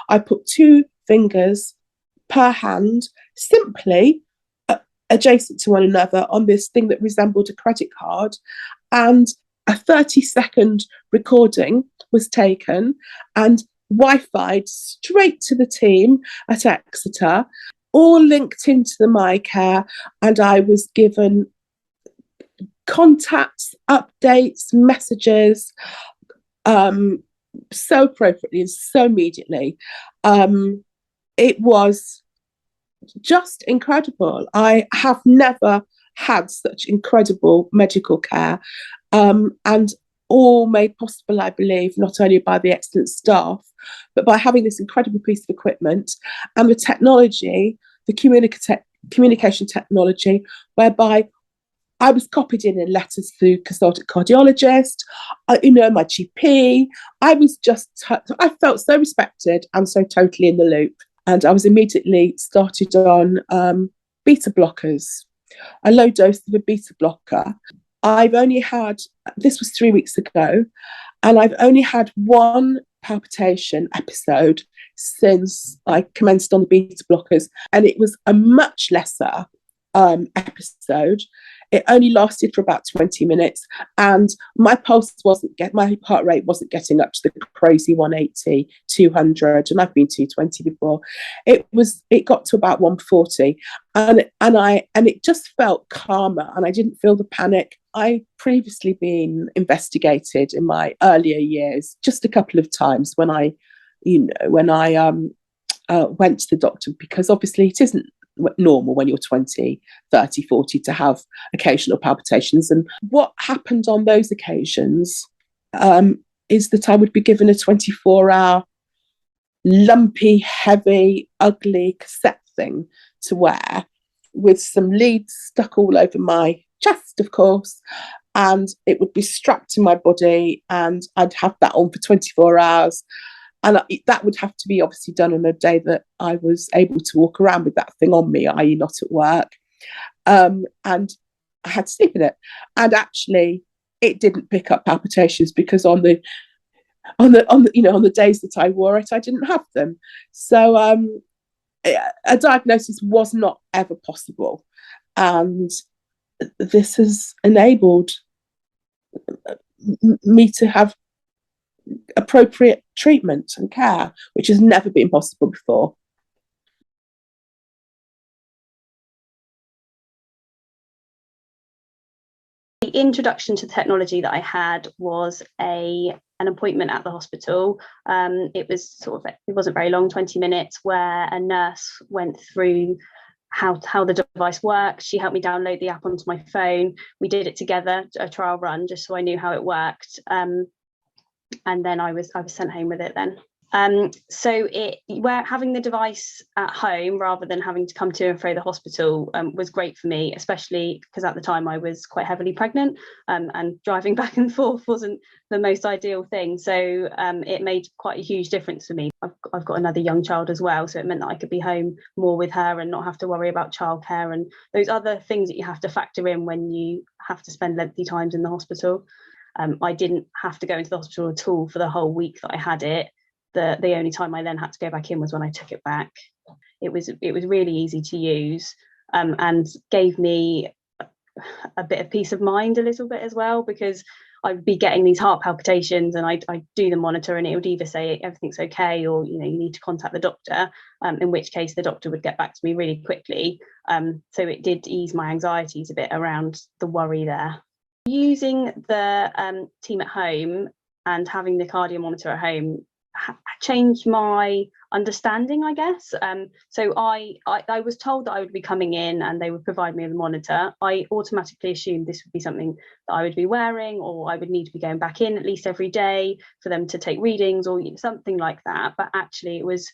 I put two fingers per hand, simply adjacent to one another on this thing that resembled a credit card. And a 30-second recording was taken and Wi-Fi straight to the team at Exeter, all linked into the MyCare, and I was given contacts, updates, messages, so appropriately and so immediately. It was just incredible. I have never had such incredible medical care, and all made possible, I believe, not only by the excellent staff, but by having this incredible piece of equipment and the technology, the communication technology, whereby I was copied in letters through consultant cardiologist, my GP. I felt so respected and so totally in the loop. And I was immediately started on beta blockers, a low dose of a beta blocker. This was 3 weeks ago, and I've only had one palpitation episode since I commenced on the beta blockers, and it was a much lesser episode. It only lasted for about 20 minutes, and my heart rate wasn't getting up to the crazy 180, 200, and I've been 220 before. It got to about 140, and it just felt calmer, and I didn't feel the panic. I'd previously been investigated in my earlier years, just a couple of times when I went to the doctor, because obviously it isn't normal when you're 20, 30, 40 to have occasional palpitations. And what happened on those occasions is that I would be given a 24-hour lumpy, heavy, ugly cassette thing to wear with some leads stuck all over my chest, of course, and it would be strapped to my body, and I'd have that on for 24 hours. And that would have to be obviously done on a day that I was able to walk around with that thing on me, i.e. not at work. And I had to sleep in it. And actually, it didn't pick up palpitations, because on the days that I wore it, I didn't have them. So a diagnosis was not ever possible. And this has enabled me to have appropriate treatment and care, which has never been possible before. The introduction to technology that I had was an appointment at the hospital. It wasn't very long, 20 minutes, where a nurse went through how the device works. She helped me download the app onto my phone. We did it together, a trial run, just so I knew how it worked. And then I was sent home with it then. So having the device at home rather than having to come to and fro the hospital was great for me, especially because at the time I was quite heavily pregnant, and driving back and forth wasn't the most ideal thing. So it made quite a huge difference for me. I've got another young child as well, so it meant that I could be home more with her and not have to worry about childcare and those other things that you have to factor in when you have to spend lengthy times in the hospital. I didn't have to go into the hospital at all for the whole week that I had it. The only time I then had to go back in was when I took it back. It was really easy to use, and gave me a bit of peace of mind a little bit as well, because I'd be getting these heart palpitations and I'd do the monitor and it would either say everything's okay or you need to contact the doctor, in which case the doctor would get back to me really quickly. So it did ease my anxieties a bit around the worry there. Using the team at home and having the cardio monitor at home changed my understanding, I guess. So I was told that I would be coming in and they would provide me with a monitor. I automatically assumed this would be something that I would be wearing, or I would need to be going back in at least every day for them to take readings or something like that. But actually it was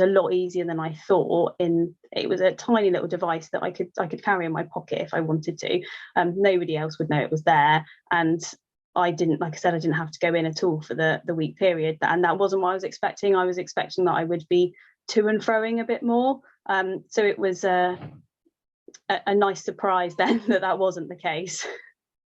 a lot easier than I thought. It was a tiny little device that I could carry in my pocket if I wanted to. Nobody else would know it was there, and I didn't have to go in at all for the week period, and that wasn't what I was expecting. I was expecting that I would be to and froing a bit more. So it was a nice surprise then that wasn't the case.